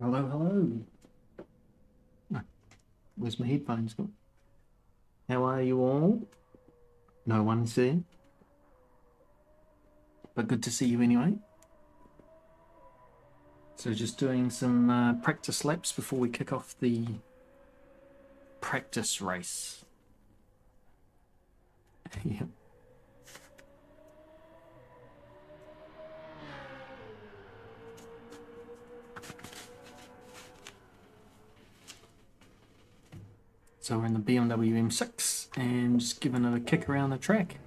Hello, hello. Where's my headphones gone? How are you all? No one's there. But good to see you anyway. So just doing some practice laps before we kick off the practice race. Yeah. So we're in the BMW M6 and just giving it a kick around the track.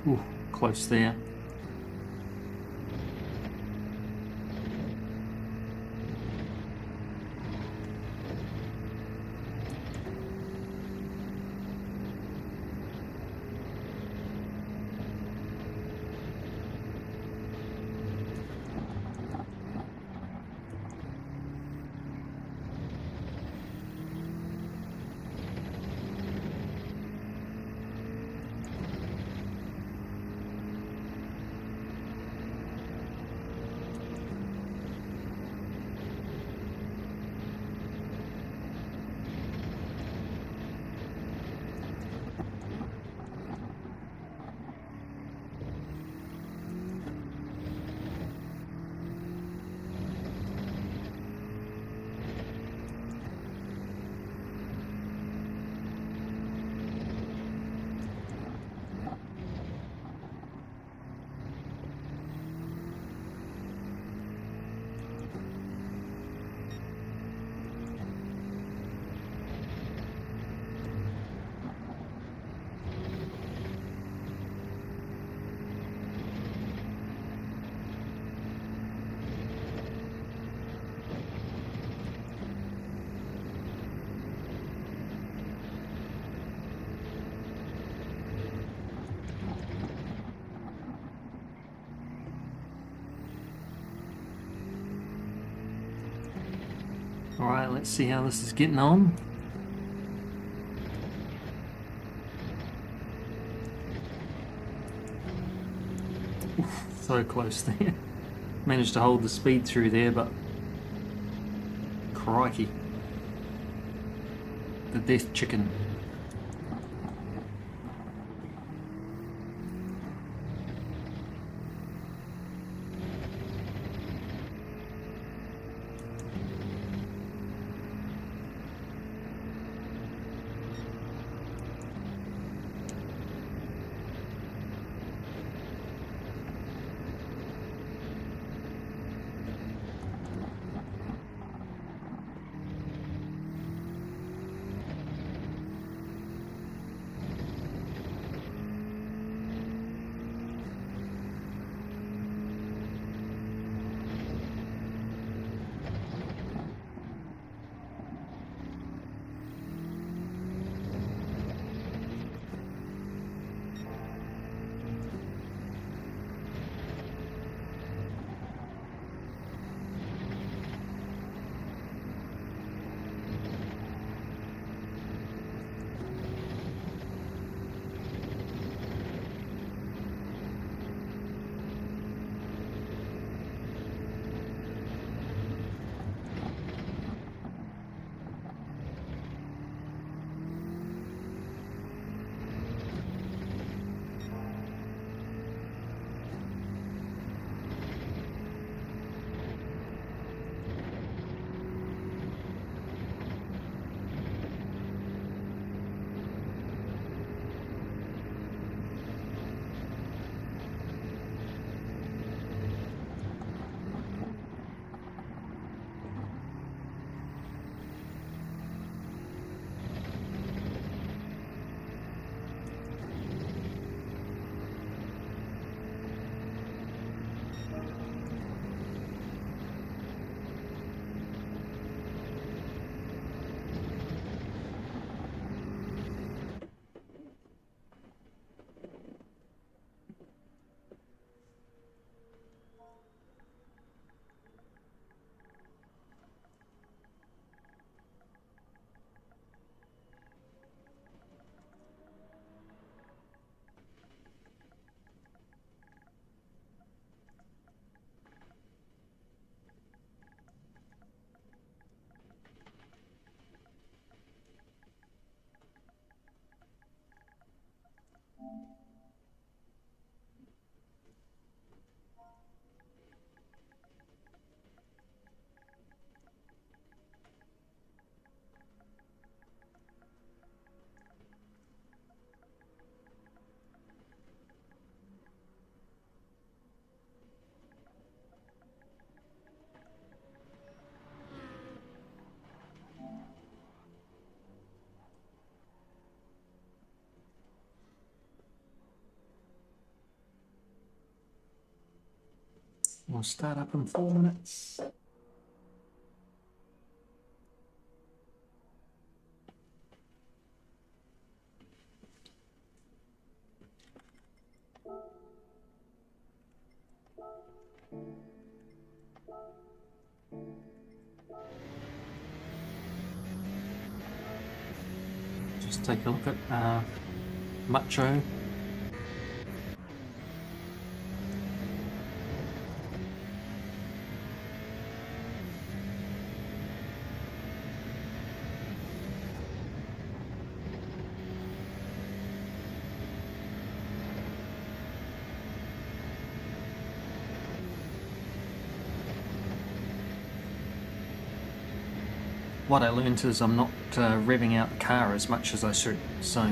Ooh, close there. Alright, let's see how this is getting on. Oof, so close there. Managed to hold the speed through there, but crikey. The death chicken. We'll start up in 4 minutes. Just take a look at Macho. What I learned is I'm not revving out the car as much as I should, so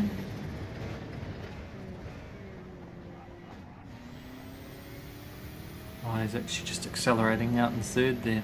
I was actually just accelerating out in third there.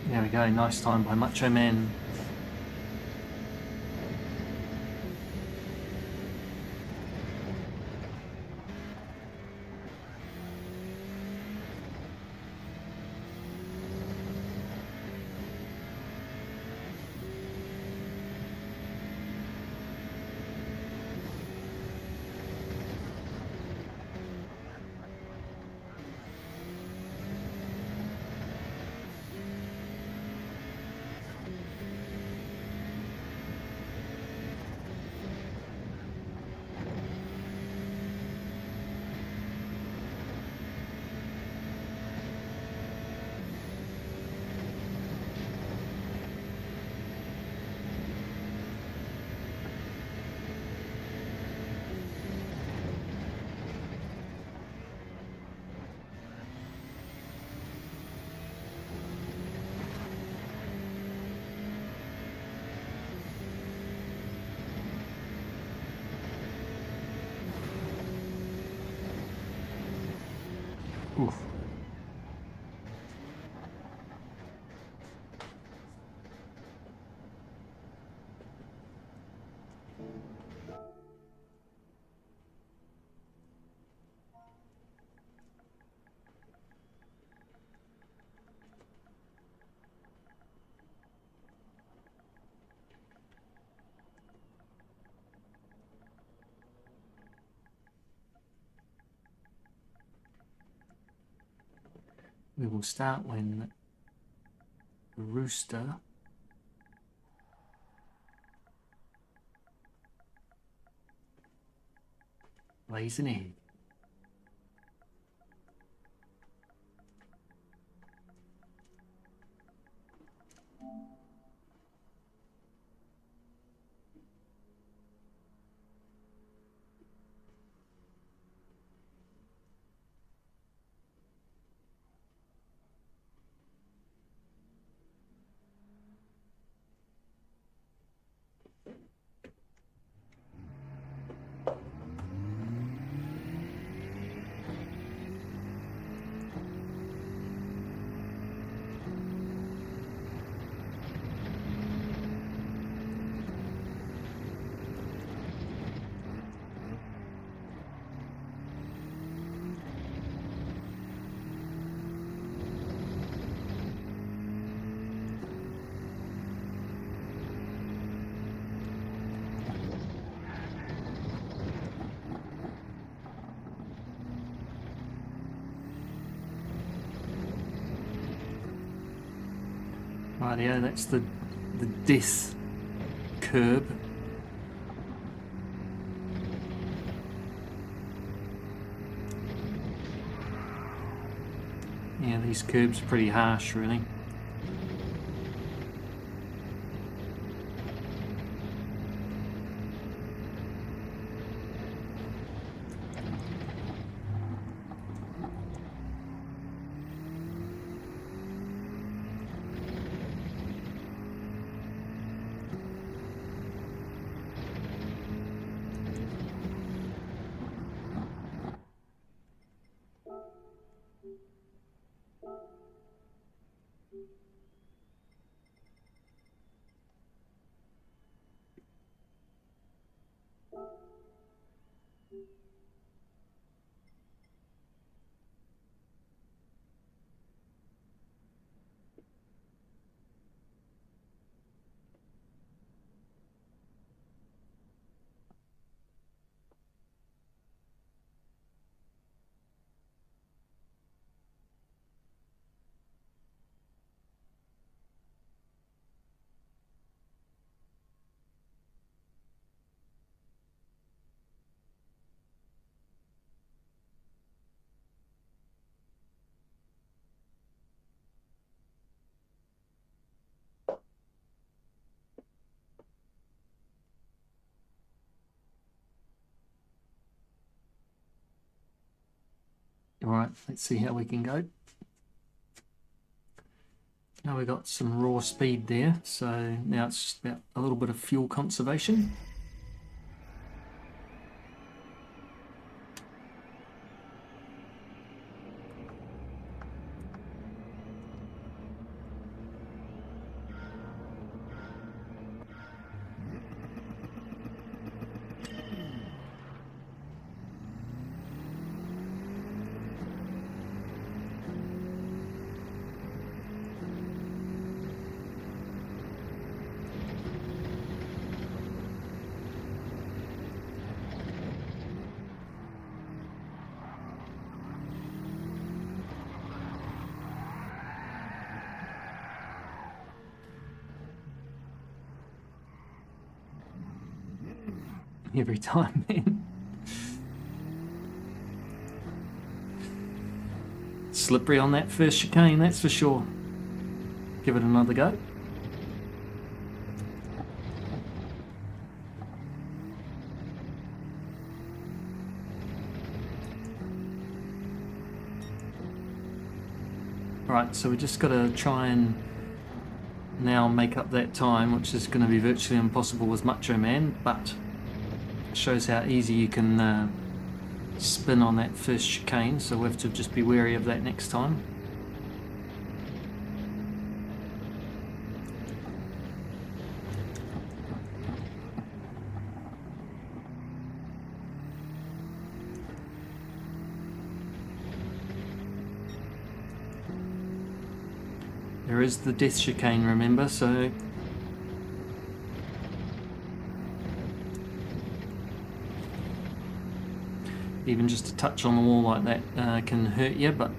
There we go, nice time by Macho Man. Oof. We will start when the rooster lays an egg. Rightio, that's the death curb. Yeah, these curbs are pretty harsh, really. All right, let's see how we can go. Now we got some raw speed there, so now it's just about a little bit of fuel conservation. Every time, man. Slippery on that first chicane, that's for sure. Give it another go. Alright, so we just got to try and now make up that time, which is going to be virtually impossible with Macho Man, but shows how easy you can spin on that first chicane, so we have to just be wary of that next time. There is the death chicane, remember, so even just a touch on the wall like that can hurt you, but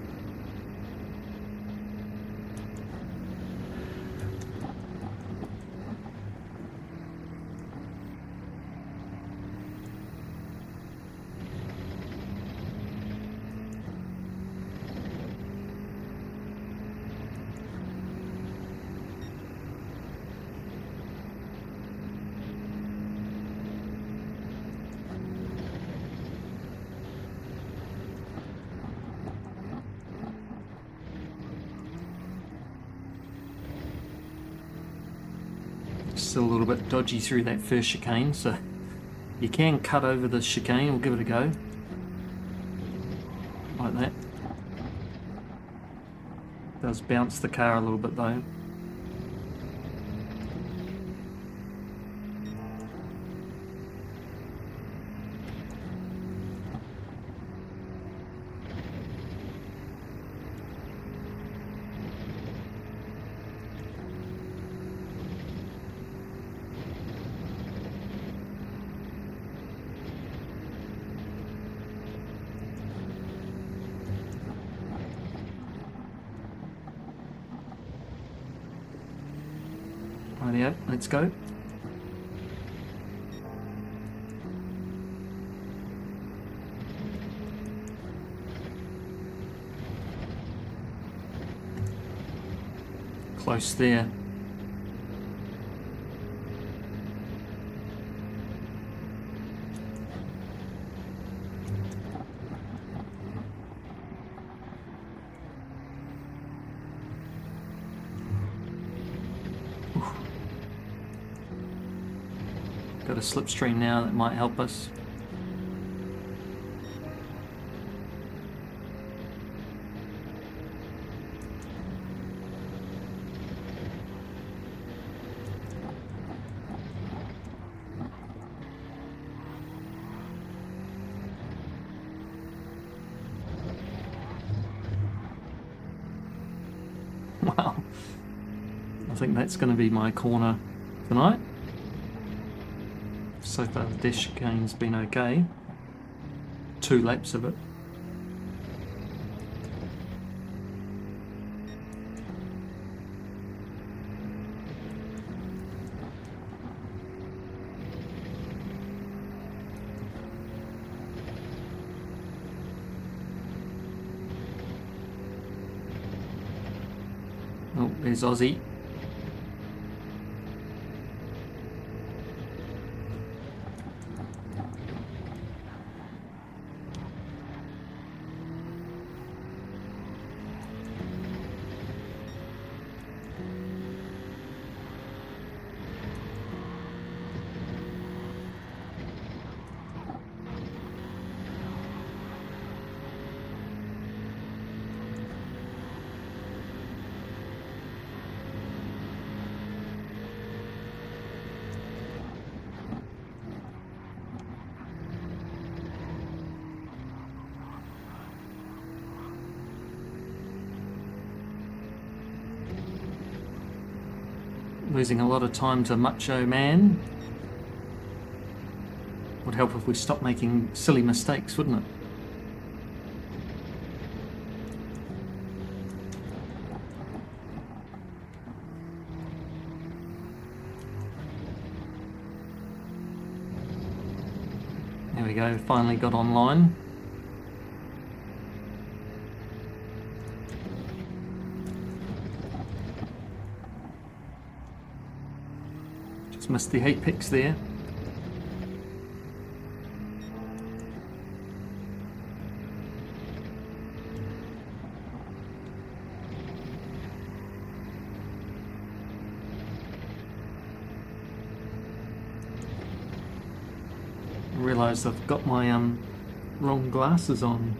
still a little bit dodgy through that first chicane, so you can cut over the chicane. We'll give it a go like that. Does bounce the car a little bit though. Rightio, let's go. Close there. Got a slipstream now that might help us. Wow, I think that's going to be my corner tonight. So far the dash chicane's been okay. 2 laps of it. Oh, there's Aussie. losing a lot of time to Macho Man. Would help if we stopped making silly mistakes, wouldn't it? There we go, finally got online. Just missed the apex there. Realised I've got my wrong glasses on.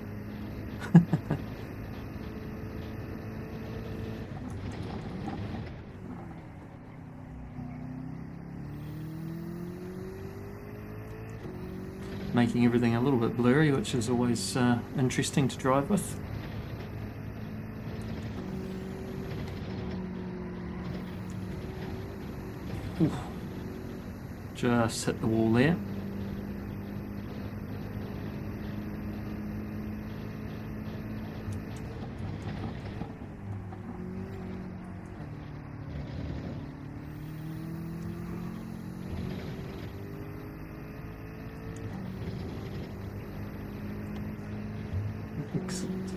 Making everything a little bit blurry, which is always interesting to drive with. Ooh. Just hit the wall there. Excellent.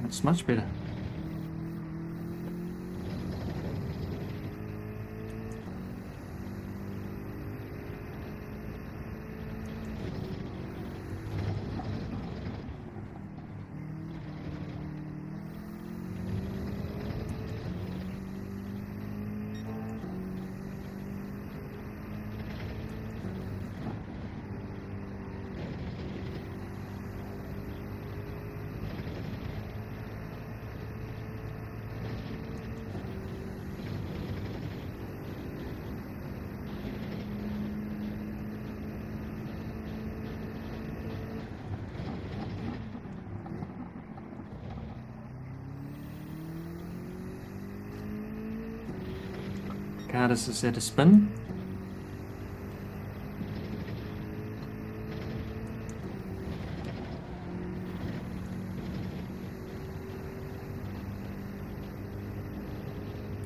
That's much better. Cardus is at a spin.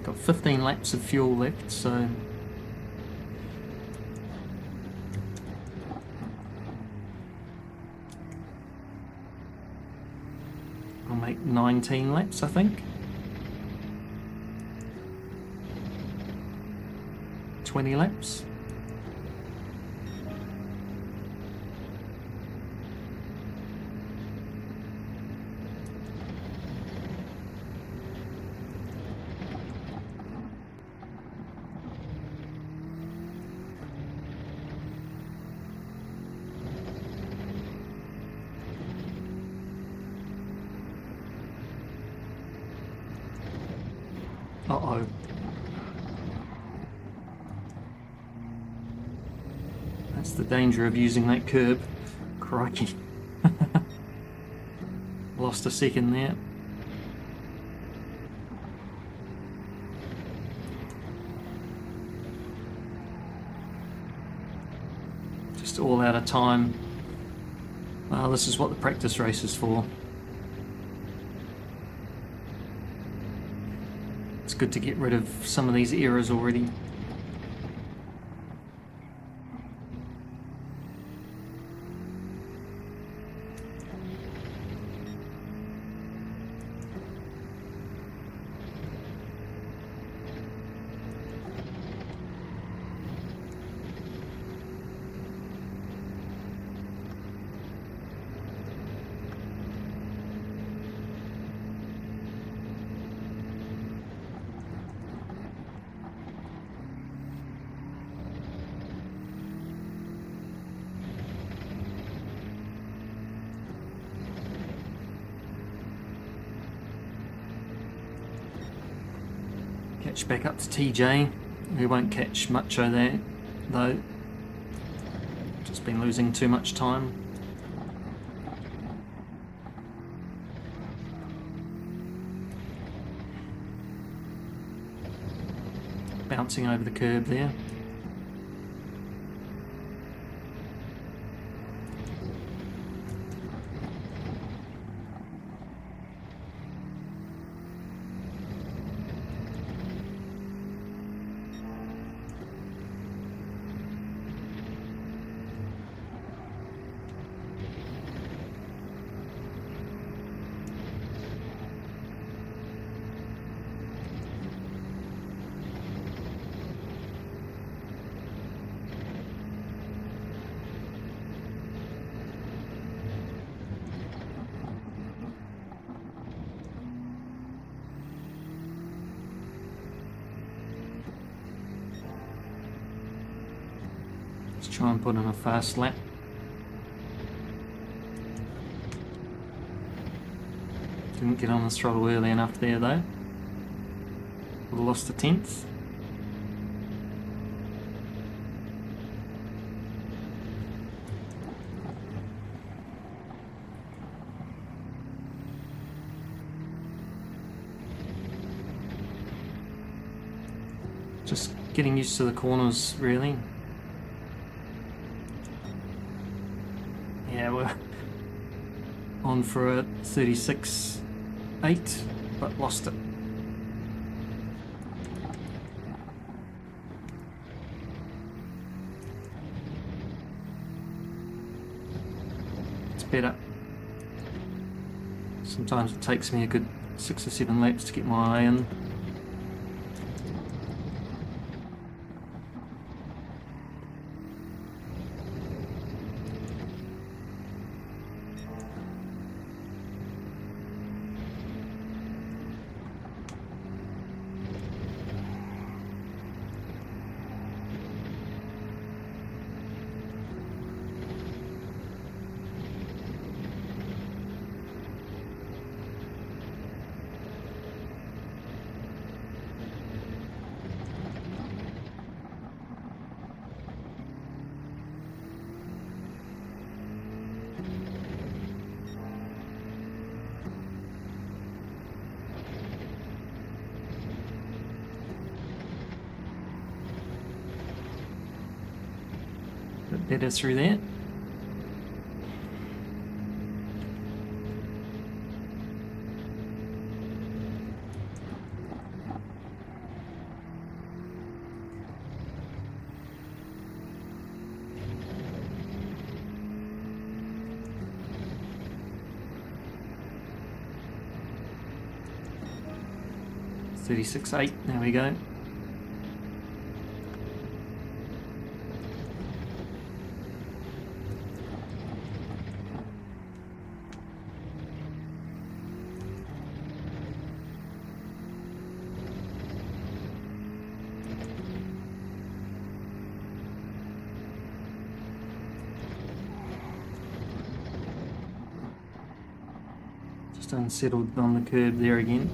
Got 15 laps of fuel left, so I'll make 19 laps, I think. 20 laps. Uh-oh. That's the danger of using that curb. Crikey. Lost a second there. Just all out of time. Well, this is what the practice race is for. It's good to get rid of some of these errors already. Catch back up to TJ. We won't catch Macho there. though. Just been losing too much time. Bouncing over the curb there. Try and put in a fast lap. Didn't get on the throttle early enough there though. Would have lost a tenth. Just getting used to the corners really. Yeah, we're on for a 36.8, but lost it. It's better. Sometimes it takes me a good 6 or 7 laps to get my eye in. Bit better through there. $36.8, there we go. Just unsettled on the curb there again.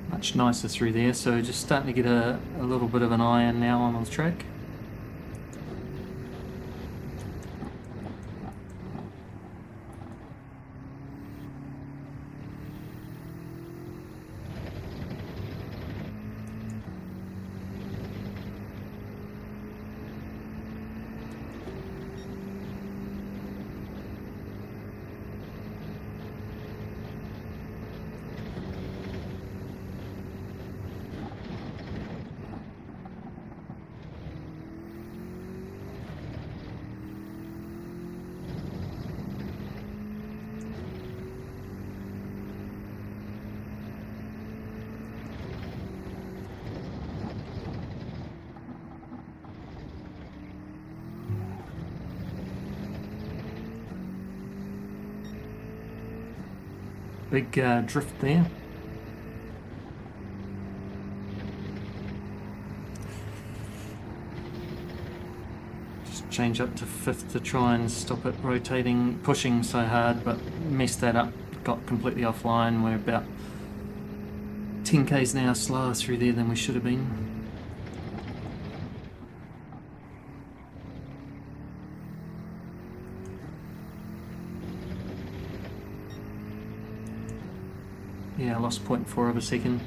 Much nicer through there, so just starting to get a little bit of an eye in now on the track. Big drift there. Just change up to 5th to try and stop it rotating, pushing so hard, but messed that up. Got completely offline. We're about 10 k's an hour slower through there than we should have been. Yeah, I lost 0.4 of a second.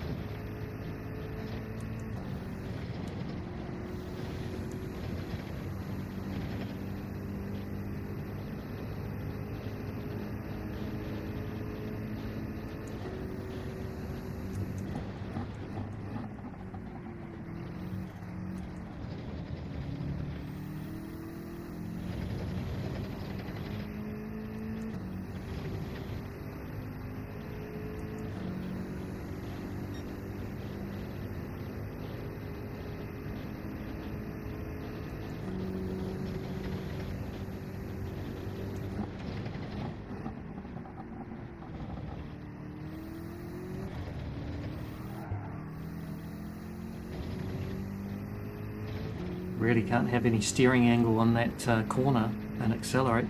Really can't have any steering angle on that corner and accelerate.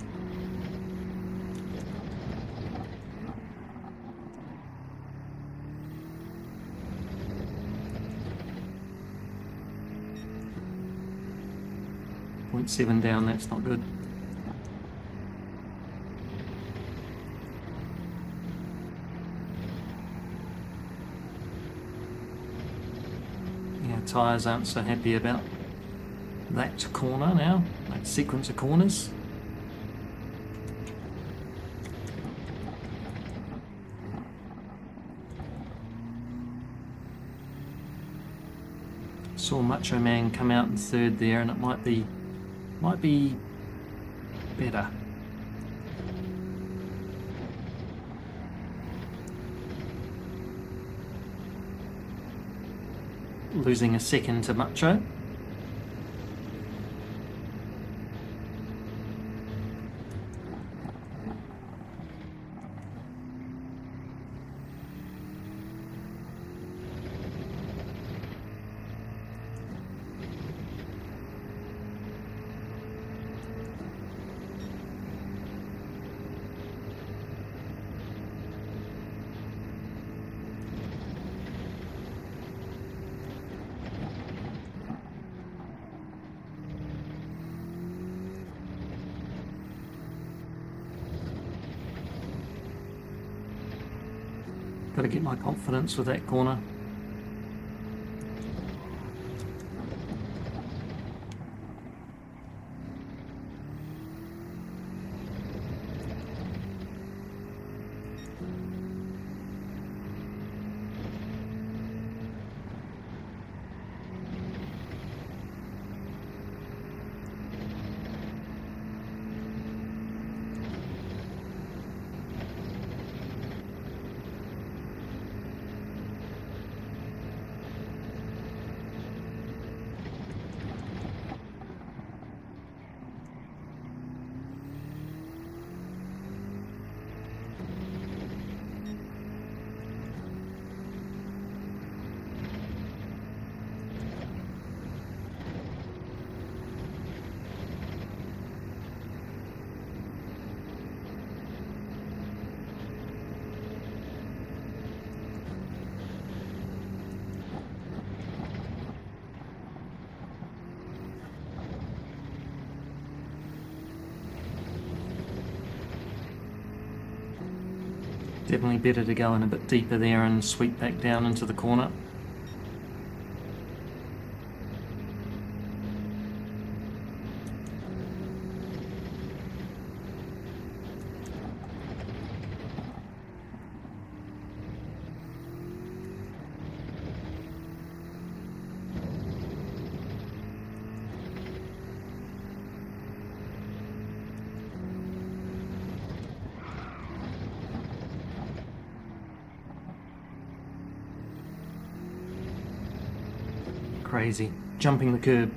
.7 down, that's not good. Yeah, tyres aren't so happy about that corner now, that sequence of corners. Saw Macho Man come out in 3rd there, and it might be better. Losing a second to Macho. Got to get my confidence with that corner. Definitely better to go in a bit deeper there and sweep back down into the corner. Crazy. Jumping the curb.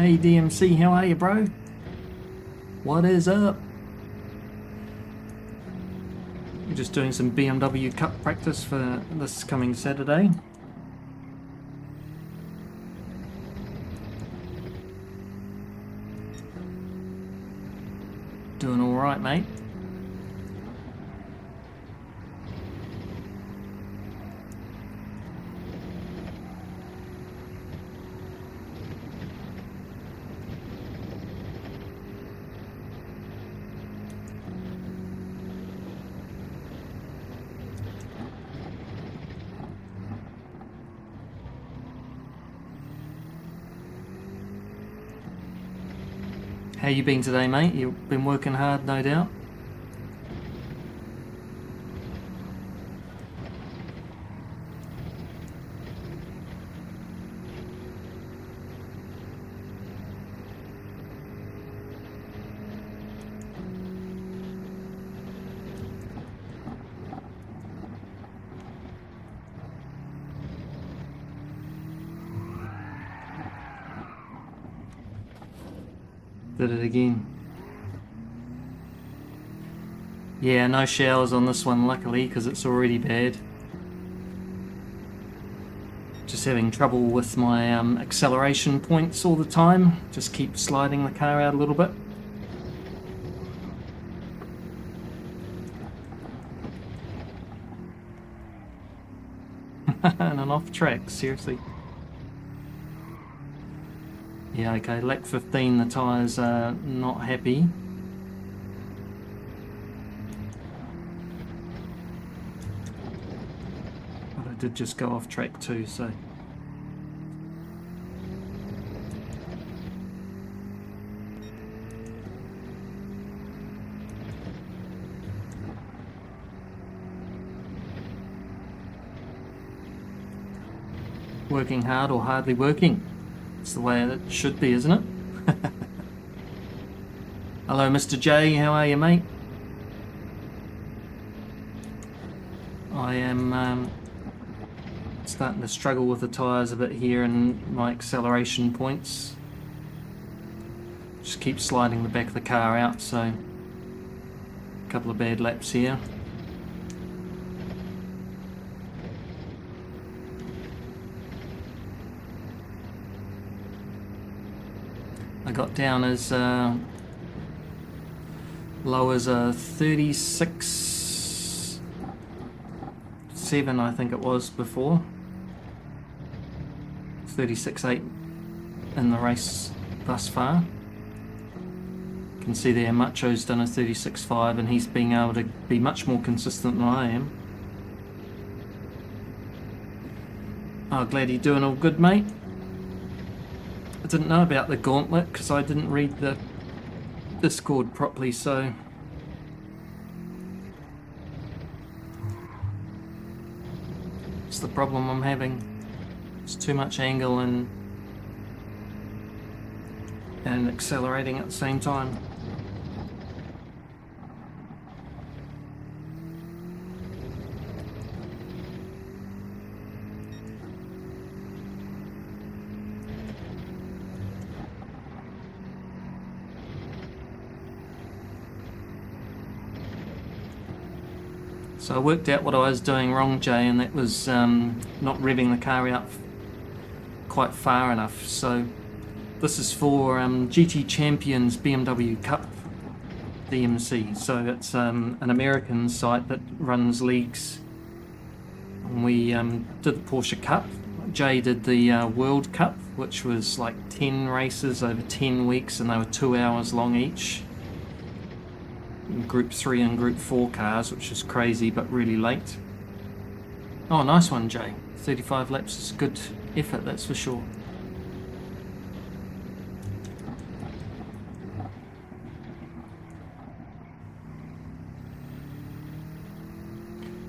Hey DMC, how are you, bro? What is up? I'm just doing some BMW Cup practice for this coming Saturday. Doing alright, mate. How you been today, mate? You've been working hard, no doubt? Did it again. Yeah, no showers on this one, luckily, because it's already bad. Just having trouble with my acceleration points all the time. Just keep sliding the car out a little bit. And an off track, seriously. Yeah, okay, lap 15, the tyres are not happy. But I did just go off track too, so... Working hard or hardly working? It's the way it should be, isn't it? Hello, Mr. J. How are you, mate? I am starting to struggle with the tyres a bit here and my acceleration points. Just keep sliding the back of the car out, so a couple of bad laps here. I got down as low as a 36.7, I think it was before. 36.8 in the race thus far. You can see there Macho's done a 36.5 and he's being able to be much more consistent than I am. Oh, glad you're doing all good, mate. I didn't know about the gauntlet because I didn't read the Discord properly, so it's the problem I'm having. It's too much angle and accelerating at the same time. So I worked out what I was doing wrong, Jay, and that was not revving the car out quite far enough. So this is for GT Champions BMW Cup DMC. So it's an American site that runs leagues. And we did the Porsche Cup. Jay did the World Cup, which was like 10 races over 10 weeks, and they were 2 hours long each. Group 3 and Group 4 cars, which is crazy but really late. Oh, nice one, Jay. 35 laps is good effort, that's for sure.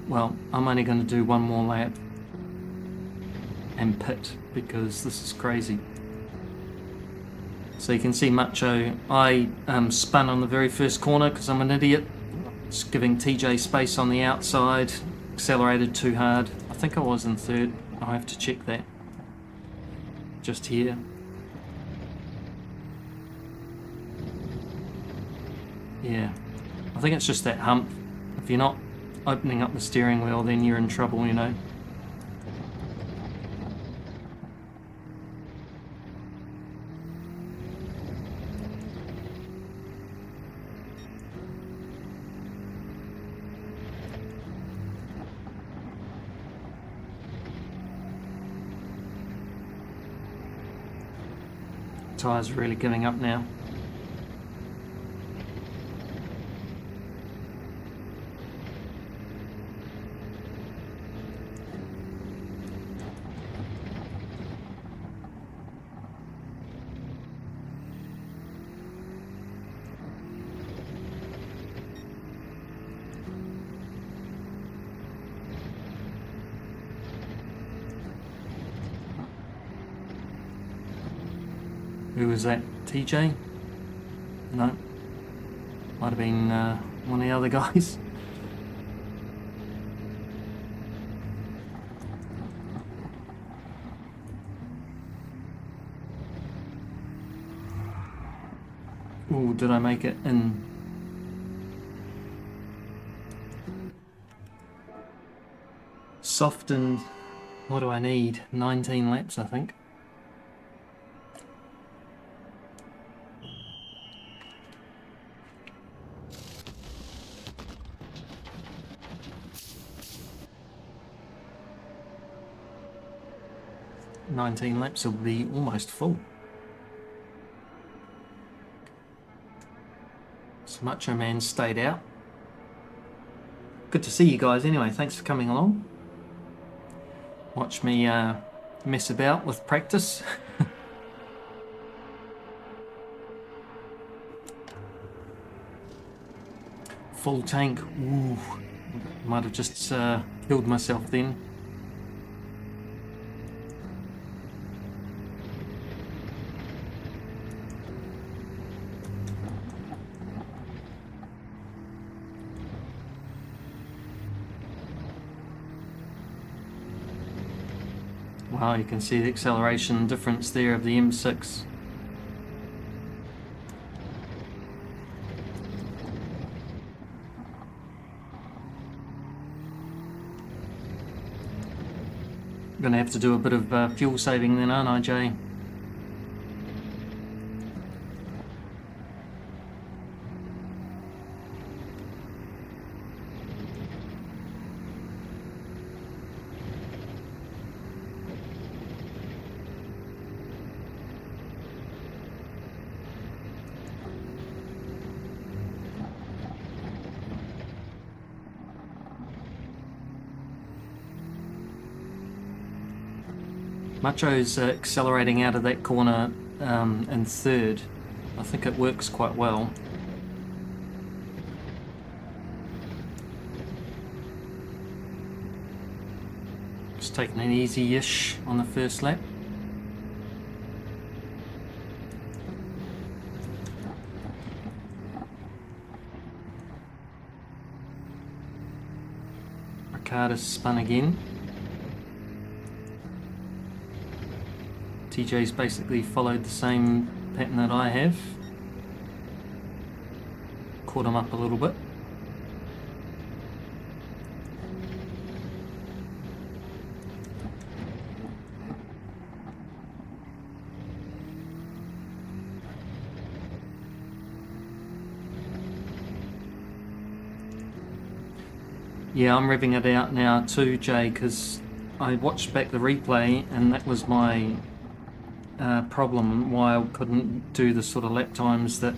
Well, I'm only going to do one more lap and pit because this is crazy. So you can see Macho, I spun on the very first corner because I'm an idiot. Just giving TJ space on the outside, accelerated too hard. I think I was in third, I'll have to check that. Just here. Yeah, I think it's just that hump. If you're not opening up the steering wheel, then you're in trouble, you know. Tyres are really giving up now. Who was that? TJ? No. Might have been one of the other guys. Oh, did I make it in? Softened. What do I need? 19 laps, I think. "19 laps will be almost full." So Macho Man stayed out. Good to see you guys anyway, thanks for coming along. Watch me mess about with practice. Full tank. Ooh, might have just killed myself then. Wow, you can see the acceleration difference there of the M6. I'm gonna have to do a bit of fuel saving then, aren't I, Jay? Macho's accelerating out of that corner in third. I think it works quite well. Just taking it easy-ish on the first lap. Ricardo's spun again. TJ's basically followed the same pattern that I have. Caught him up a little bit. Yeah, I'm revving it out now too, Jay, because I watched back the replay and that was my problem, why I couldn't do the sort of lap times that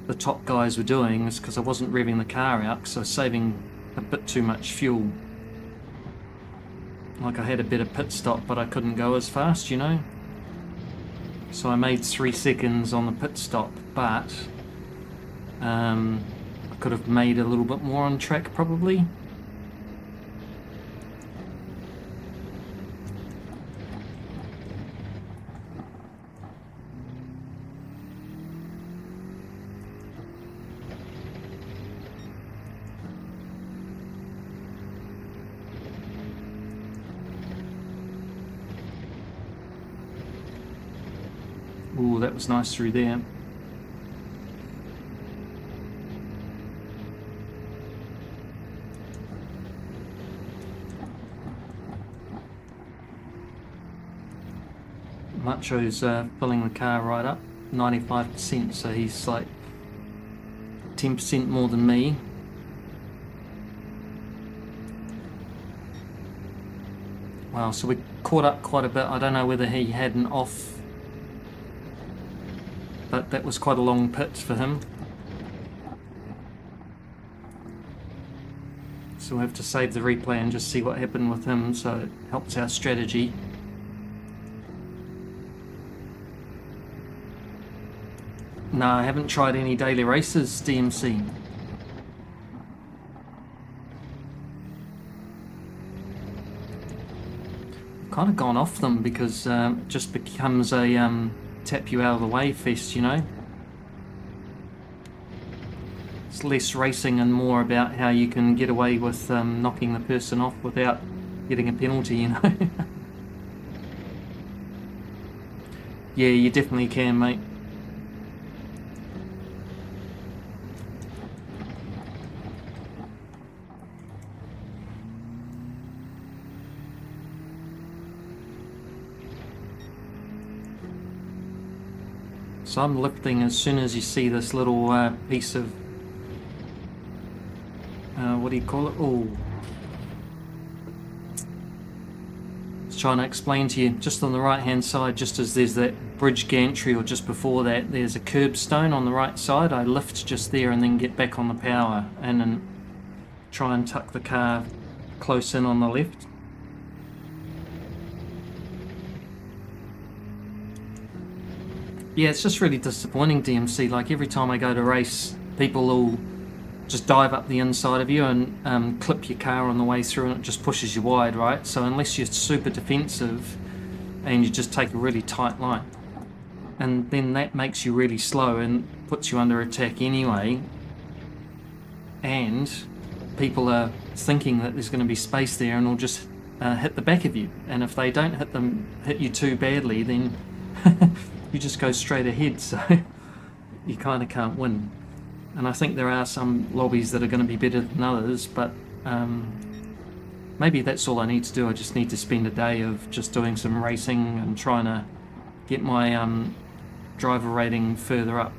the top guys were doing, is because I wasn't revving the car out, because I was saving a bit too much fuel. Like I had a better pit stop, but I couldn't go as fast, you know. So I made 3 seconds on the pit stop, but I could have made a little bit more on track probably. Ooh, that was nice through there. Macho's filling the car right up, 95%, so he's like 10% more than me. Wow, so we caught up quite a bit. I don't know whether he had an off, but that was quite a long pit for him. So we'll have to save the replay and just see what happened with him, so it helps our strategy. No, I haven't tried any daily races, DMC. Kind of gone off them because it just becomes a tap you out of the way fest, you know. It's less racing and more about how you can get away with knocking the person off without getting a penalty, you know. Yeah, you definitely can, mate. So I'm lifting as soon as you see this little piece of, what do you call it? Oh, just trying to explain to you, just on the right hand side, just as there's that bridge gantry, or just before that, there's a curbstone on the right side. I lift just there and then get back on the power and then try and tuck the car close in on the left. Yeah, it's just really disappointing, DMC. Like every time I go to race, people will just dive up the inside of you and clip your car on the way through, and it just pushes you wide, right? So unless you're super defensive and you just take a really tight line, and then that makes you really slow and puts you under attack anyway, and people are thinking that there's going to be space there and will just hit the back of you, and if they don't hit you too badly, then you just go straight ahead, so you kind of can't win. And I think there are some lobbies that are going to be better than others, but maybe that's all I need to do. I just need to spend a day of just doing some racing and trying to get my driver rating further up.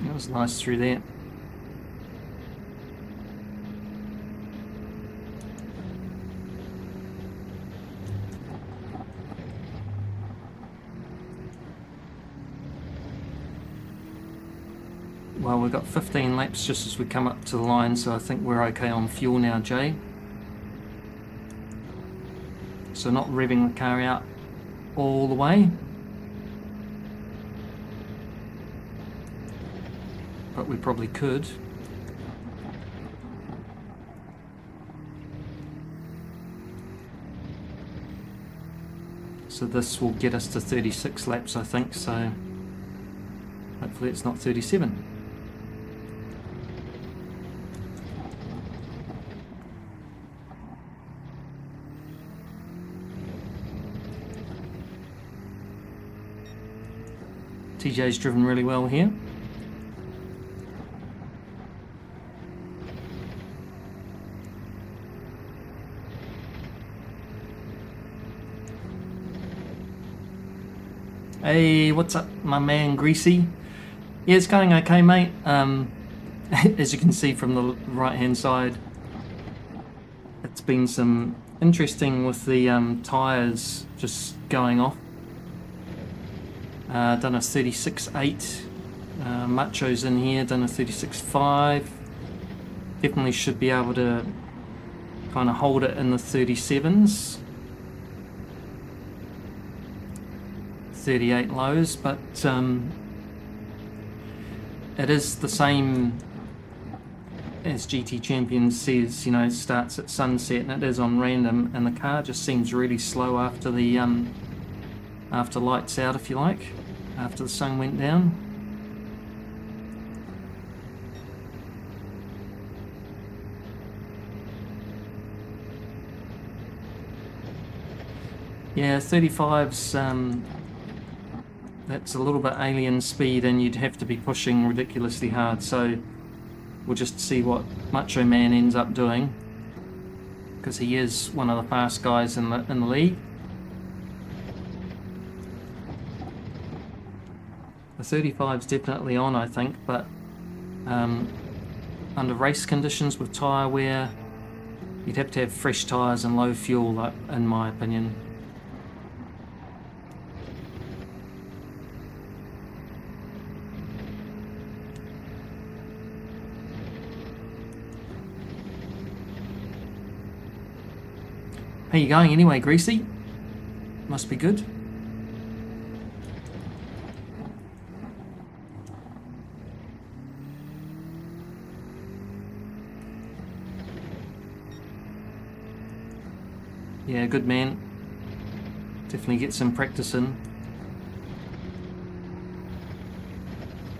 That was nice through there. Well, we've got 15 laps just as we come up to the line, so I think we're okay on fuel now, Jay. So not revving the car out all the way, but we probably could. So this will get us to 36 laps, I think, so hopefully it's not 37. TJ's driven really well here. Hey, what's up, my man Greasy? Yeah, it's going okay, mate. As you can see from the right hand side, it's been some interesting with the tyres just going off. Done a 36.8, Macho's in here, done a 36.5. Definitely should be able to kind of hold it in the 37s. 38 lows, but it is the same as GT Champions says, you know, it starts at sunset and it is on random, and the car just seems really slow after the after lights out, if you like, after the sun went down. Yeah, 35's, that's a little bit alien speed, and you'd have to be pushing ridiculously hard, so we'll just see what Macho Man ends up doing, because he is one of the fast guys in the league. The 35's definitely on, I think, but under race conditions with tyre wear, you'd have to have fresh tyres and low fuel, in my opinion. How you going anyway, Greasy? Must be good. Yeah, good man. Definitely get some practice in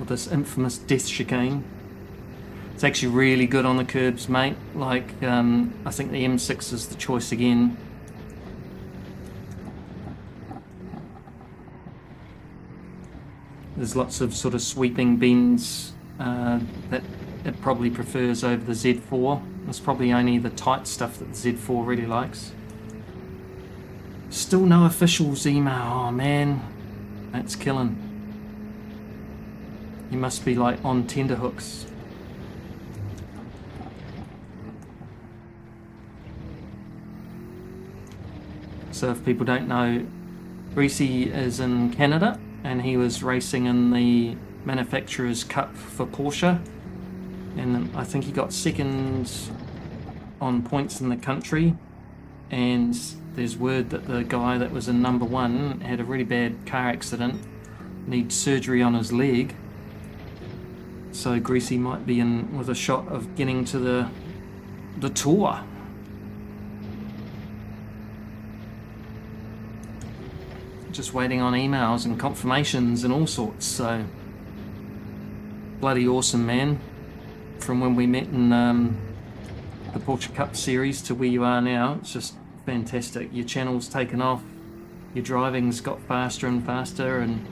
with this infamous death chicane. It's actually really good on the curbs, mate. Like, I think the M6 is the choice again. There's lots of sort of sweeping bends that it probably prefers over the Z4. It's probably only the tight stuff that the Z4 really likes. Still no officials email. Oh man, that's killing. You must be like on tenterhooks. So if people don't know, Greasy is in Canada, and he was racing in the Manufacturers' Cup for Porsche, and I think he got second on points in the country, and there's word that the guy that was in number one had a really bad car accident, needs surgery on his leg, so Greasy might be in with a shot of getting to the tour. Just waiting on emails and confirmations and all sorts, so bloody awesome, man. From when we met in the Porsche Cup series to where you are now, it's just fantastic. Your channel's taken off, your driving's got faster and faster, and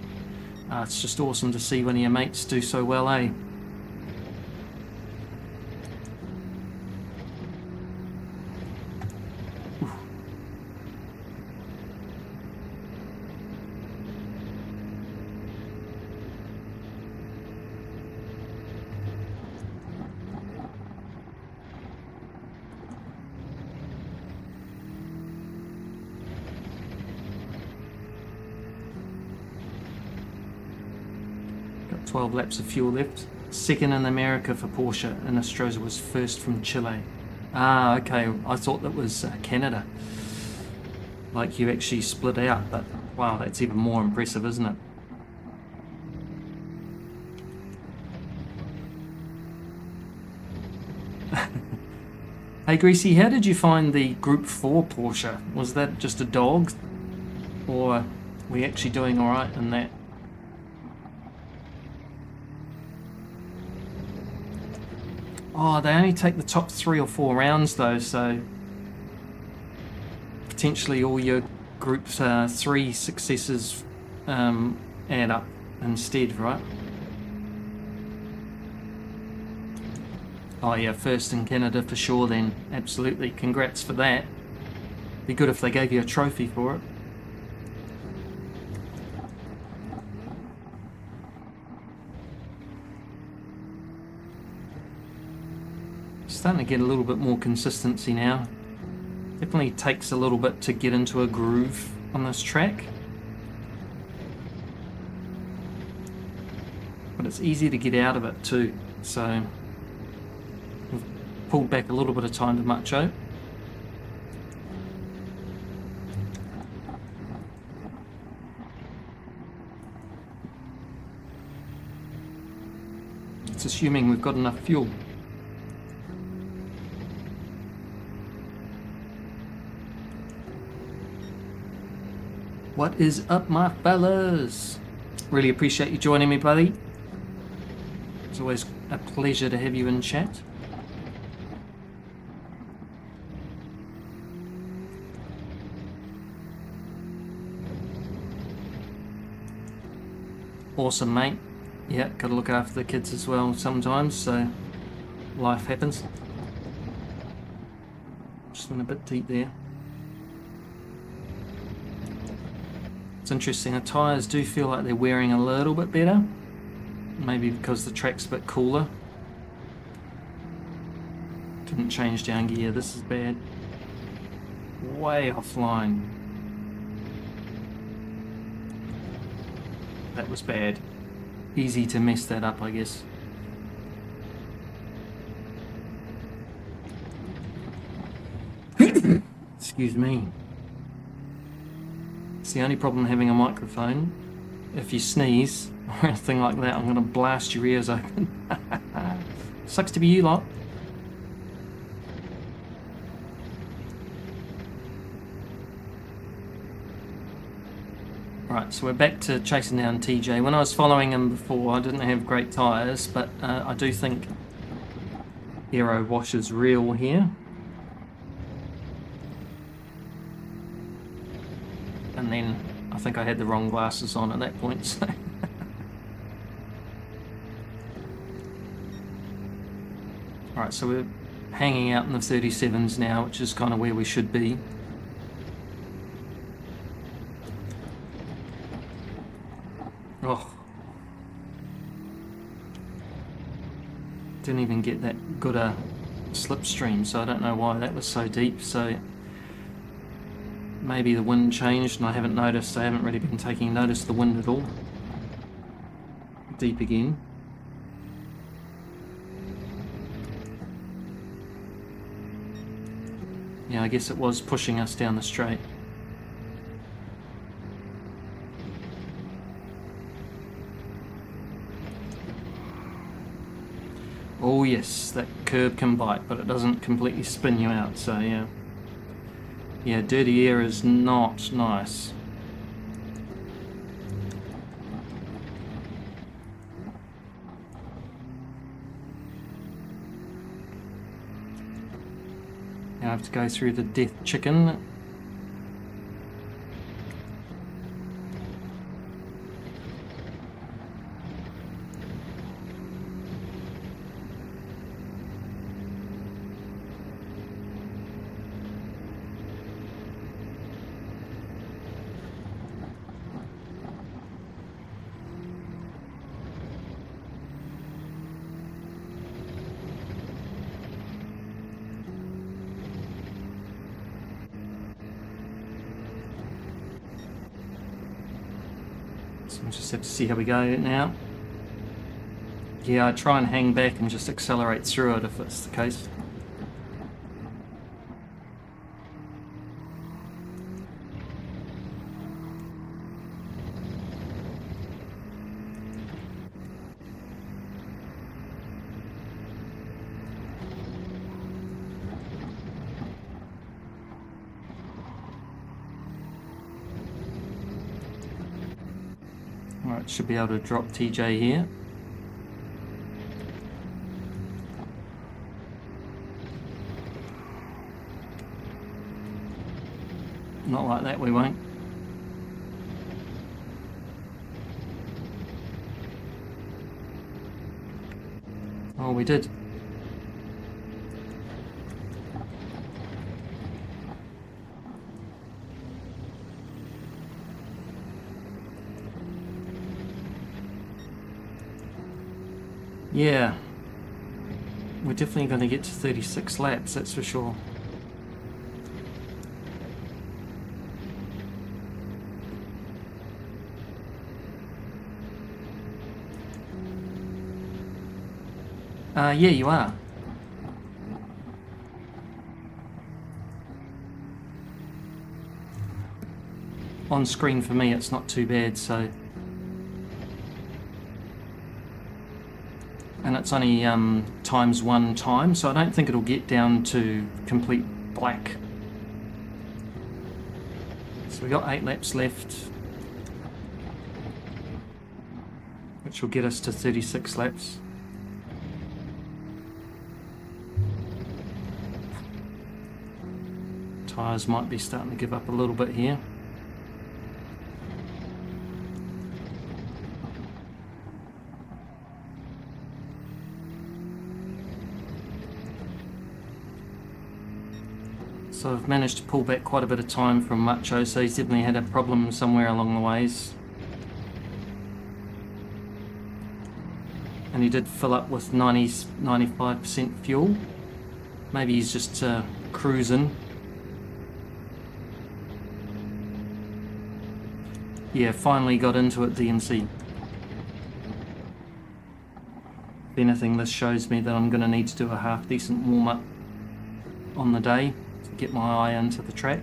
it's just awesome to see one of your mates do so well, eh? Got 12 laps of fuel left. Second in America for Porsche, and Australia was first from Chile. Ah, okay. I thought that was Canada. Like you actually split out, but wow, that's even more impressive, isn't it? Hey Greasy, how did you find the Group 4 Porsche? Was that just a dog? Or were we actually doing alright in that? Oh, they only take the top 3 or 4 rounds though, so potentially all your Group 3 successes add up instead, right? Oh yeah, first in Canada for sure then, absolutely, congrats for that. Be good if they gave you a trophy for it. Starting to get a little bit more consistency now. Definitely takes a little bit to get into a groove on this track, but it's easy to get out of it too, so we've pulled back a little bit of time to Macho. It's assuming we've got enough fuel. What is up, my fellas? Really appreciate you joining me, buddy. It's always a pleasure to have you in chat. Awesome, mate. Yeah, gotta look after the kids as well sometimes, so life happens. Just went a bit deep there. It's interesting, the tyres do feel like they're wearing a little bit better. Maybe because the track's a bit cooler. Didn't change down gear, this is bad. Way offline. That was bad. Easy to mess that up, I guess. Excuse me. It's the only problem having a microphone. If you sneeze or anything like that, I'm going to blast your ears open. Sucks to be you lot. Right, so we're back to chasing down TJ. When I was following him before, I didn't have great tyres, but I do think Aero Wash is real here. And then I think I had the wrong glasses on at that point. So. Alright, so we're hanging out in the 37s now, which is kind of where we should be. Oh. Didn't even get that good a slipstream, so I don't know why that was so deep. So maybe the wind changed and I haven't noticed. I haven't really been taking notice of the wind at all. Deep again. Yeah, I guess it was pushing us down the straight. Oh yes, that curb can bite, but it doesn't completely spin you out, so yeah. Yeah, dirty air is not nice. Now I have to go through the death chicken. So we'll just have to see how we go now. Yeah, I try and hang back and just accelerate through it if that's the case. Alright, should be able to drop TJ here. Not like that, we won't. Oh, we did. Yeah, we're definitely going to get to 36 laps, that's for sure. Yeah, you are. On screen for me, it's not too bad, so. And it's only ×1 time, so I don't think it'll get down to complete black. So we got 8 laps left. which will get us to 36 laps. Tyres might be starting to give up a little bit here. So I've managed to pull back quite a bit of time from Macho, so he's definitely had a problem somewhere along the ways. And he did fill up with 95% fuel. Maybe he's just cruising. Yeah, finally got into it, DMC. If anything, this shows me that I'm going to need to do a half decent warm-up on the day to get my eye into the track.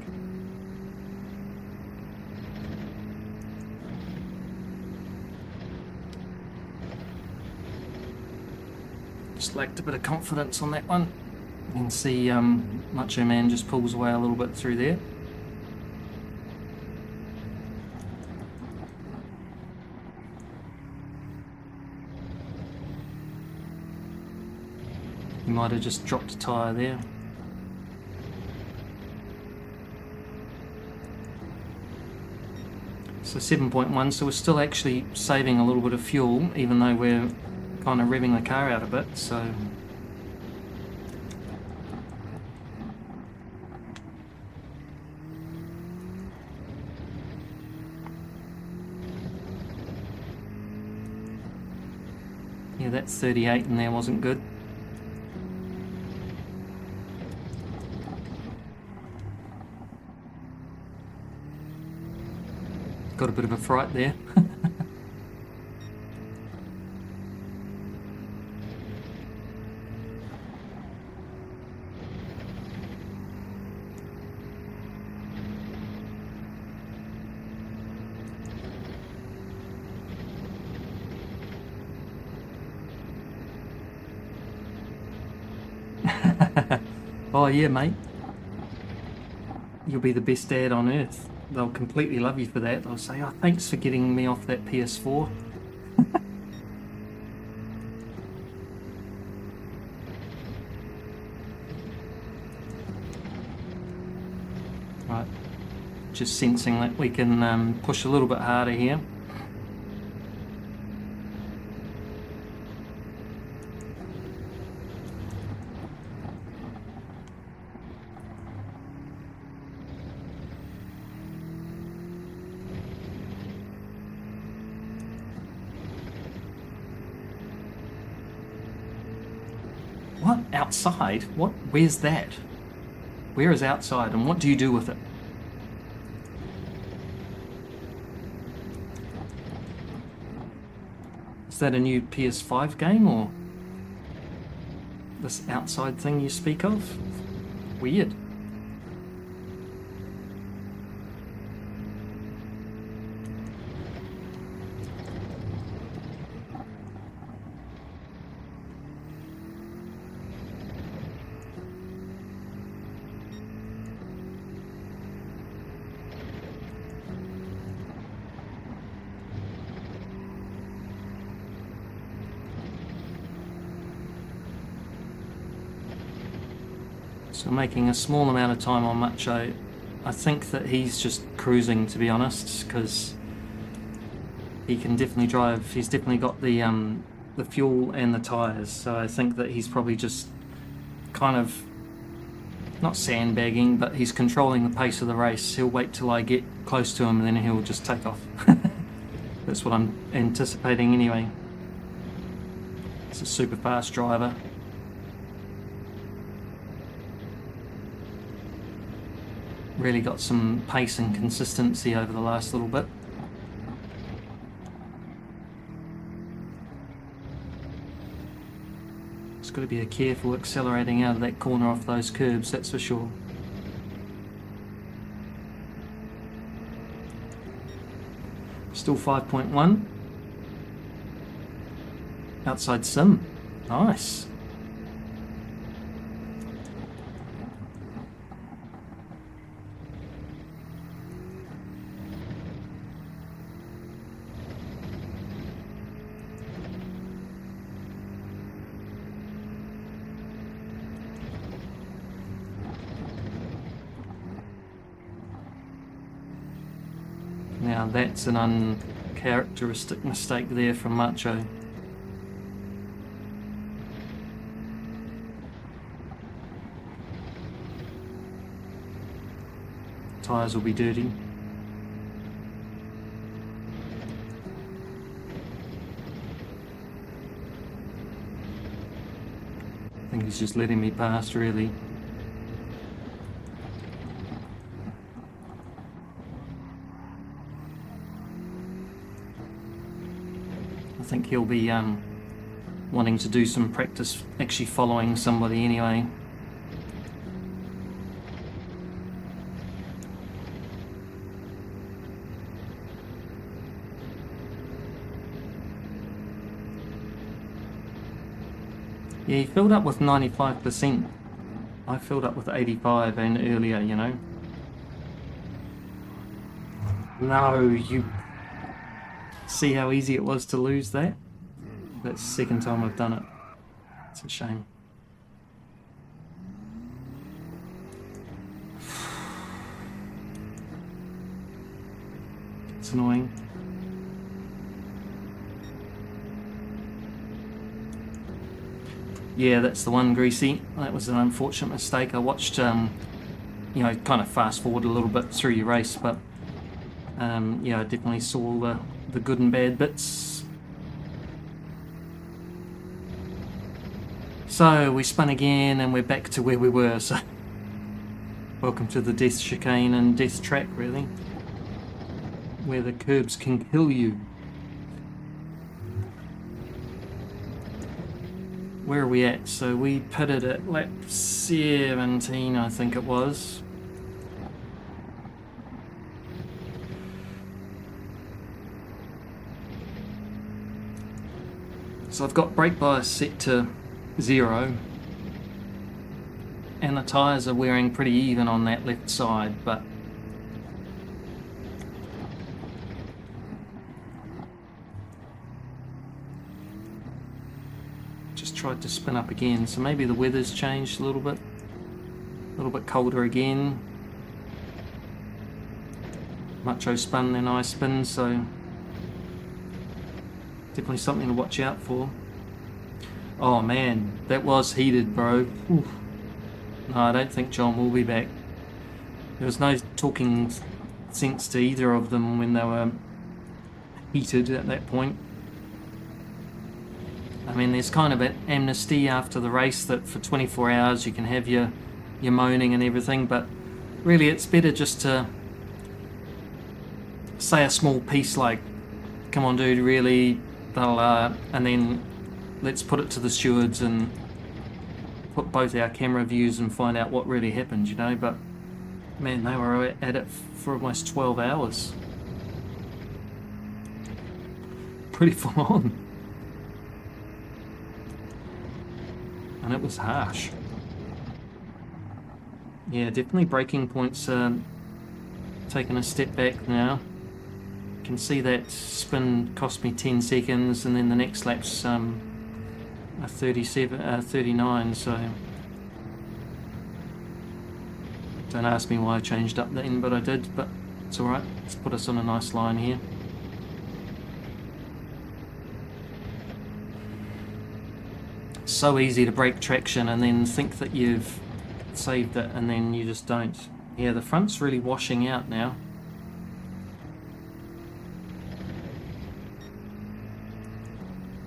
Just lacked a bit of confidence on that one. You can see Macho Man just pulls away a little bit through there. He might have just dropped a tyre there. So 7.1, so we're still actually saving a little bit of fuel, even though we're kind of revving the car out a bit, so... Yeah, that 38 in there wasn't good. Got a bit of a fright there. Oh yeah, mate. You'll be the best dad on earth. They'll completely love you for that. They'll say, oh, thanks for getting me off that PS4. Right. Just sensing that we can push a little bit harder here. What? Outside? What? Where's that? Where is outside and what do you do with it? Is that a new PS5 game or this outside thing you speak of? Weird. So making a small amount of time on Macho. I think that he's just cruising, to be honest, because he can definitely drive. He's definitely got the fuel and the tyres, so I think that he's probably just kind of not sandbagging, but he's controlling the pace of the race. He'll wait till I get close to him and then he'll just take off. That's what I'm anticipating anyway. It's a super fast driver. Really got some pace and consistency over the last little bit. Just got to be careful accelerating out of that corner off those curbs, that's for sure. Still 5.1. Outside sim. Nice. Now that's an uncharacteristic mistake there from Macho. Tyres will be dirty. I think he's just letting me pass, really. I think he'll be wanting to do some practice actually following somebody anyway. Yeah, he filled up with 95%. I filled up with 85 and earlier, you know. No, you... See how easy it was to lose that? That's the second time I've done it. It's a shame. It's annoying. Yeah, that's the one, Greasy. That was an unfortunate mistake. I watched, you know, kind of fast forward a little bit through your race, but yeah, I definitely saw the good and bad bits. So we spun again and we're back to where we were, so welcome to the death chicane and death track, really, where the curbs can kill you. Where are we at? So we pitted at lap 17, I think it was. So I've got brake bias set to 0, and the tyres are wearing pretty even on that left side, but just tried to spin up again, so maybe the weather's changed a little bit colder again. Macho spun, then I spin, so definitely something to watch out for. Oh man, that was heated, bro. Oof. No, I don't think John will be back. There was no talking sense to either of them when they were heated at that point. I mean, there's kind of an amnesty after the race that for 24 hours you can have your moaning and everything, but really it's better just to say a small piece like, come on dude, really, and then let's put it to the stewards and put both our camera views and find out what really happened, you know. But man, they were at it for almost 12 hours. Pretty full on. And it was harsh. Yeah, definitely braking points are taking a step back now. You can see that spin cost me 10 seconds, and then the next lap's 39, so don't ask me why I changed up then, but I did. But it's alright, let's put us on a nice line here. So easy to break traction and then think that you've saved it, and then you just don't. Yeah, the front's really washing out now.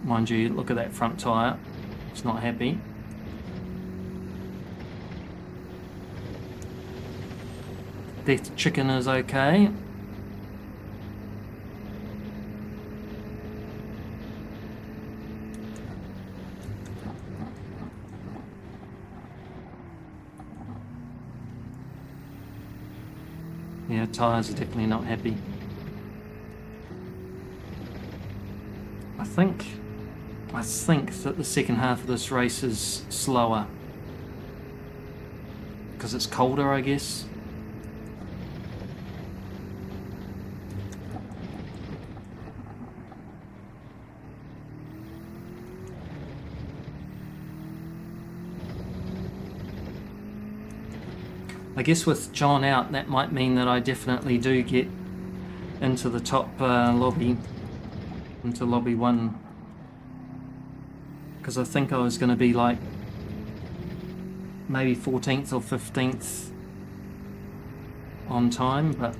Mind you, look at that front tyre, it's not happy. Death chicken is okay. Yeah, tyres are definitely not happy. I think that the second half of this race is slower because it's colder, I guess. I guess with John out, that might mean that I definitely do get into the top lobby, into lobby 1, because I think I was going to be like maybe 14th or 15th on time, but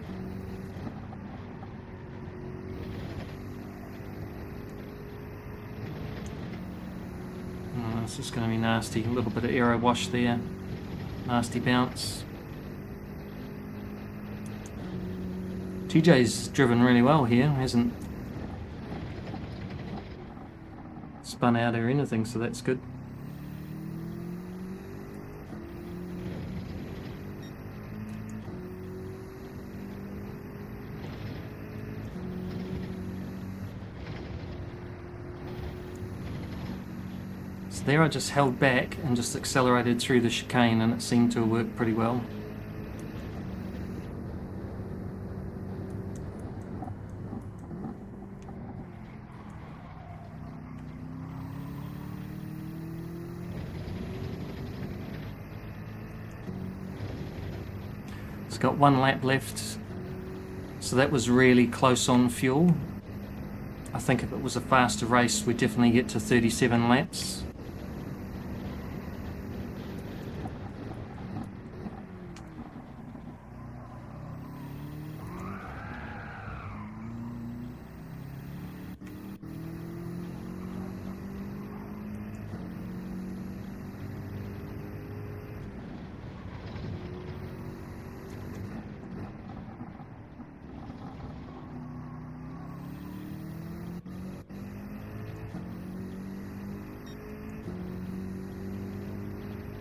this is going to be nasty. A little bit of aero wash there, nasty bounce. TJ's driven really well here, hasn't spun out or anything, so that's good. So there I just held back and just accelerated through the chicane, and it seemed to have worked pretty well. It's got 1 lap left, so that was really close on fuel. I think if it was a faster race, we'd definitely get to 37 laps.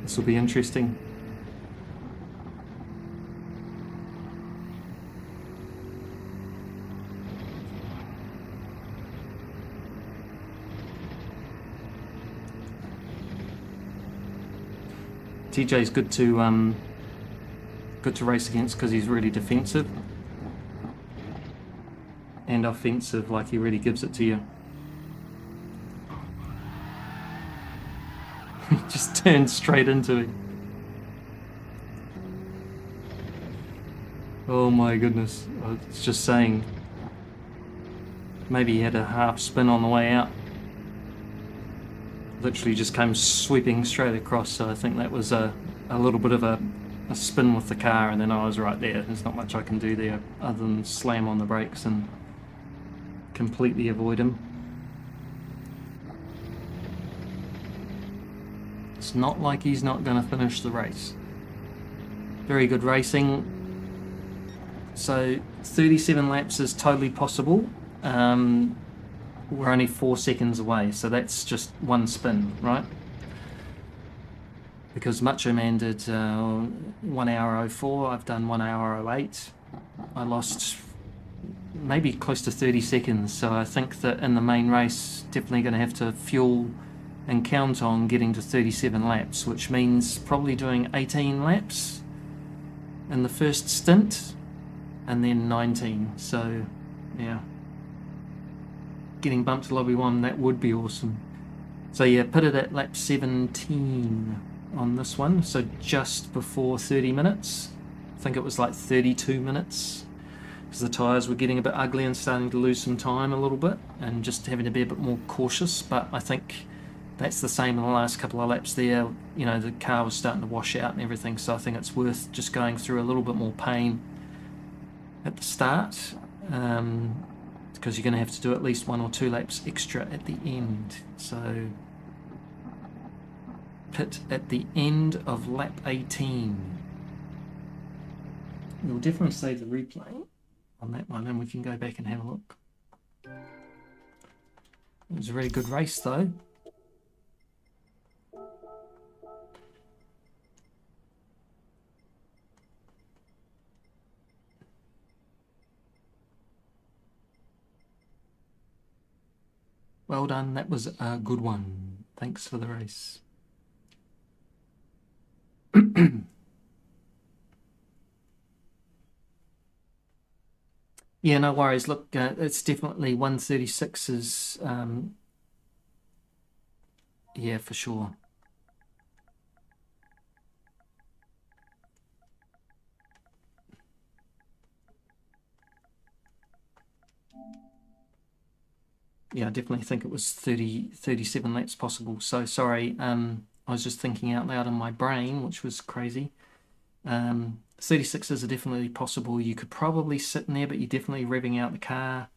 This will be interesting. TJ's good to race against because he's really defensive and offensive, like he really gives it to you. Just turned straight into it. Oh my goodness, I was just saying, maybe he had a half spin on the way out. Literally just came sweeping straight across, so I think that was a little bit of a spin with the car, and then I was right there. There's not much I can do there other than slam on the brakes and completely avoid him. It's not like he's not going to finish the race. Very good racing. So 37 laps is totally possible. We're only 4 seconds away, so that's just 1 spin, right? Because Macho Man did 1 hour 04, I've done 1 hour 08. I lost maybe close to 30 seconds, so I think that in the main race, definitely going to have to fuel and count on getting to 37 laps, which means probably doing 18 laps in the first stint and then 19. So yeah, getting bumped to lobby 1, that would be awesome. So yeah, put it at lap 17 on this one, so just before 30 minutes. I think it was like 32 minutes because the tyres were getting a bit ugly and starting to lose some time a little bit, and just having to be a bit more cautious. But I think that's the same in the last couple of laps there. You know, the car was starting to wash out and everything, so I think it's worth just going through a little bit more pain at the start, because you're going to have to do at least 1 or 2 laps extra at the end. So pit at the end of lap 18. We'll definitely save the replay on that one and we can go back and have a look. It was a really good race though. Well done, that was a good one. Thanks for the race. Yeah, no worries. Look, it's definitely 136 is, yeah, for sure. yeah, I definitely think it was 37 laps possible. So sorry, I was just thinking out loud in my brain, which was crazy. 36s are definitely possible. You could probably sit in there, but you're definitely revving out the car.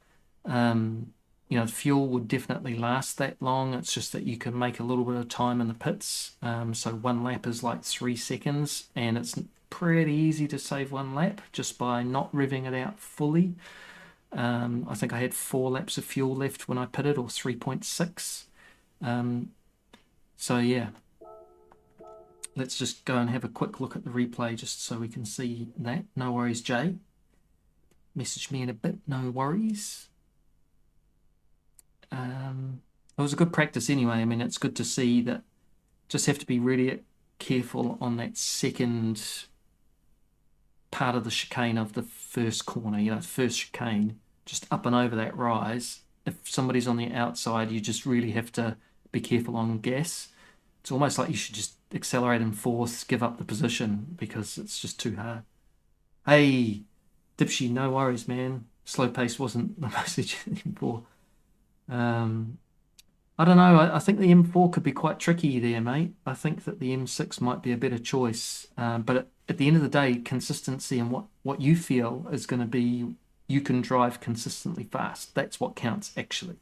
The fuel would definitely last that long. It's just that you can make a little bit of time in the pits. So one lap is like 3 seconds, and it's pretty easy to save one lap just by not revving it out fully. I think I had 4 laps of fuel left when I pitted, or 3.6. So yeah, let's just go and have a quick look at the replay just so we can see that. No worries, Jay. Message me in a bit, no worries. It was a good practice anyway. I mean, it's good to see that. Just have to be really careful on that second part of the chicane of the first corner, first chicane, just up and over that rise. If somebody's on the outside, you just really have to be careful on gas. It's almost like you should just accelerate in fourths, give up the position, because it's just too hard. Hey, Dipshy, no worries, man. Slow pace wasn't the message anymore. I don't know. I think the M4 could be quite tricky there, mate. I think that the M6 might be a better choice. But at the end of the day, consistency and what you feel is going to be, you can drive consistently fast. That's what counts, actually.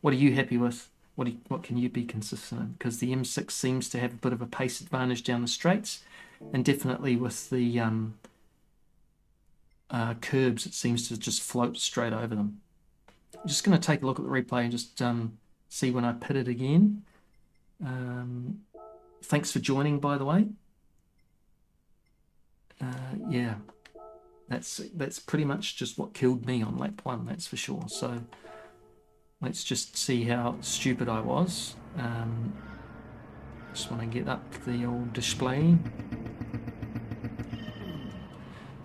What are you happy with? What can you be consistent in? Because the M6 seems to have a bit of a pace advantage down the straights, and definitely with the curbs, it seems to just float straight over them. I'm just going to take a look at the replay and just see when I pitted again. Thanks for joining, by the way. Yeah, that's pretty much just what killed me on lap 1, that's for sure. So let's just see how stupid I was. Just want to get up the old display.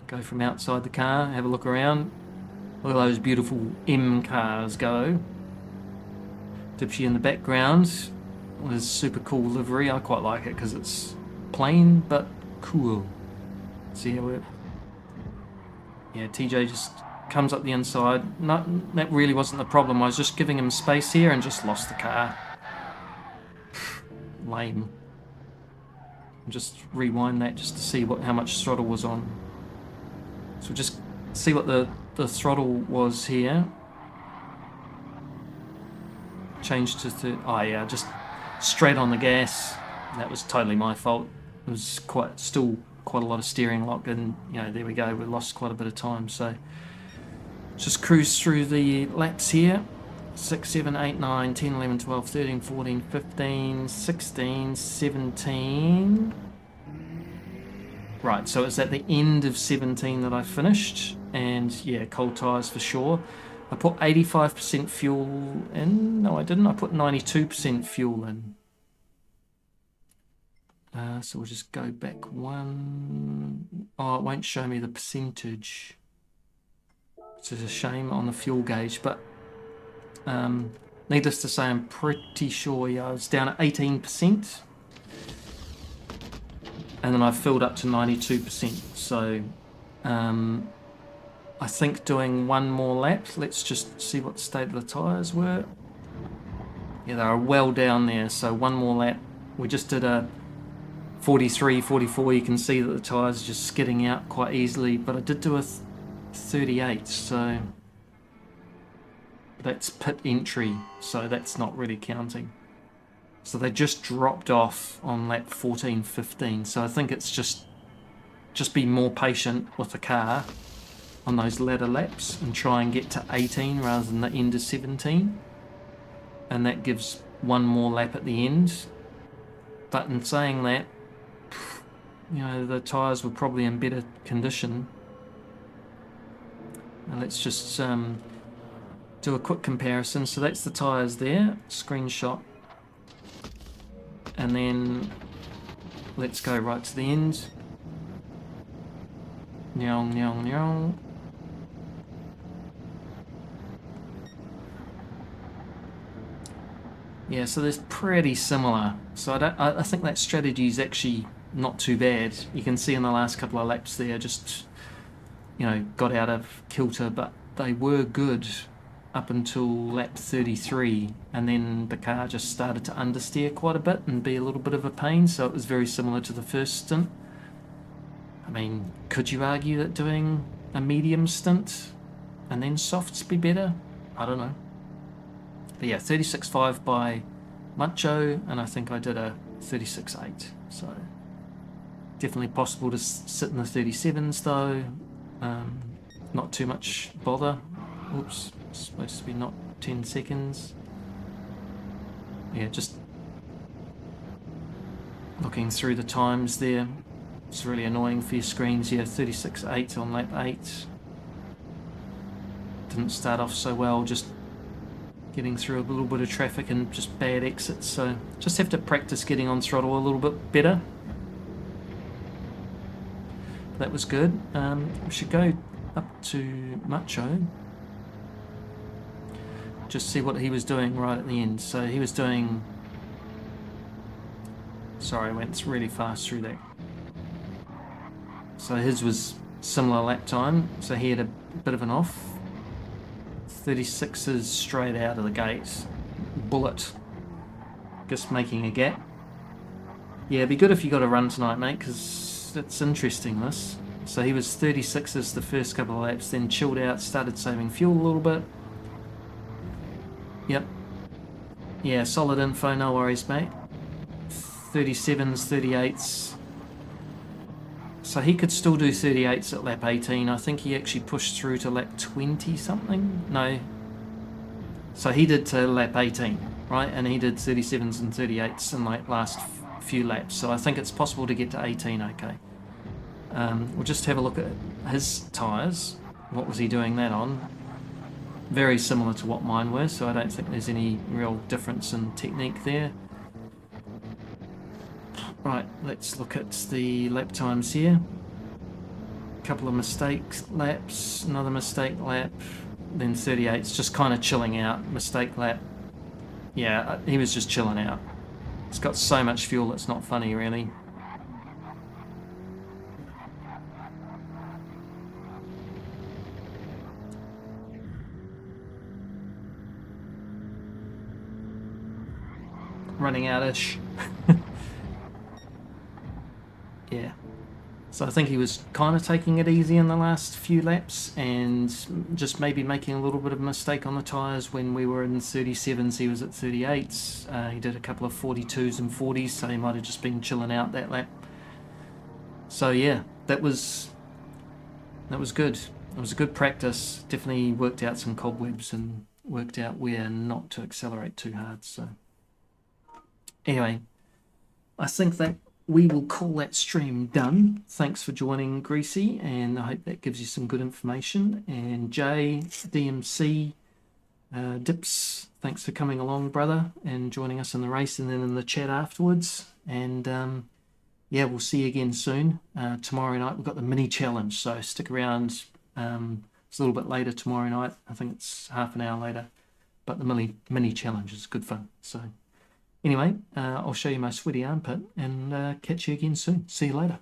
Go from outside the car, have a look around. Look at those beautiful M cars go. Dipshy in the background with super cool livery. I quite like it because it's plain but cool. See how it... Yeah, TJ just comes up the inside. That really wasn't the problem. I was just giving him space here and just lost the car. Lame. Just rewind that just to see how much throttle was on. So just see what the throttle was here. Changed to oh yeah, just straight on the gas. That was totally my fault. It was still quite a lot of steering lock, and there we go, we lost quite a bit of time. So just cruise through the laps here. 6, 7, 8, 9, 10, 11, 12, 13, 14, 15, 16, 17. Right, so it's at the end of 17 that I finished, and yeah, cold tyres for sure. I put 85% fuel in. No, I didn't. I put 92% fuel in. So we'll just go back one. Oh, it won't show me the percentage, which is a shame on the fuel gauge. But needless to say, I'm pretty sure, yeah, I was down at 18%. And then I filled up to 92%. So I think doing one more lap. Let's just see what the state of the tyres were. Yeah, they are well down there. So one more lap. We just did a 43, 44. You can see that the tyres are just skidding out quite easily. But I did do a 38. So that's pit entry. So that's not really counting. So they just dropped off on lap 14, 15. So I think it's just be more patient with the car on those latter laps and try and get to 18 rather than the end of 17. And that gives one more lap at the end. But in saying that, the tyres were probably in better condition. Now let's just do a quick comparison. So that's the tyres there, screenshot. And then let's go right to the end. Nyong, nyong, nyong. Yeah, so they're pretty similar. So I think that strategy is actually not too bad. You can see in the last couple of laps there, just got out of kilter, but they were good. up until lap 33, and then the car just started to understeer quite a bit and be a little bit of a pain, so it was very similar to the first stint. I mean, could you argue that doing a medium stint and then softs be better? I don't know. But yeah, 36.5 by Macho, and I think I did a 36.8, so definitely possible to sit in the 37s though. Not too much bother. Oops, it's supposed to be not 10 seconds. Yeah, just looking through the times there. It's really annoying for your screens here. 36.8 on lap 8. Didn't start off so well, just getting through a little bit of traffic and just bad exits, so just have to practice getting on throttle a little bit better. That was good. We should go up to Macho, just see what he was doing right at the end. So he was doing, sorry, I went really fast through that. So his was similar lap time, so he had a bit of an off. 36s straight out of the gate, bullet, just making a gap. Yeah, it'd be good if you got a run tonight, mate, because it's interesting, this. So he was 36s the first couple of laps, then chilled out, started saving fuel a little bit. Yep. Yeah, solid info, no worries, mate. 37s, 38s. So he could still do 38s at lap 18. I think he actually pushed through to lap 20 something. No. So he did to lap 18, right? And he did 37s and 38s in like last few laps. So I think it's possible to get to 18, okay. We'll just have a look at his tyres. What was he doing that on? Very similar to what mine were, so I don't think there's any real difference in technique there. Right, let's look at the lap times here. A couple of mistakes laps, another mistake lap, then 38's just kind of chilling out. Mistake lap. Yeah, he was just chilling out. It's got so much fuel, it's not funny really. Running out-ish. Yeah. So I think he was kind of taking it easy in the last few laps and just maybe making a little bit of a mistake on the tyres. When we were in 37s, he was at 38s. He did a couple of 42s and 40s, so he might have just been chilling out that lap. So yeah, that was good. It was a good practice. Definitely worked out some cobwebs and worked out where not to accelerate too hard. So anyway, I think that we will call that stream done. Thanks for joining, Greasy, and I hope that gives you some good information. And Jay, DMC, Dips, thanks for coming along, brother, and joining us in the race and then in the chat afterwards. And yeah, we'll see you again soon. Tomorrow night we've got the mini challenge, so stick around. It's a little bit later tomorrow night. I think it's half an hour later, but the mini challenge is good fun. So anyway, I'll show you my sweaty armpit and catch you again soon. See you later.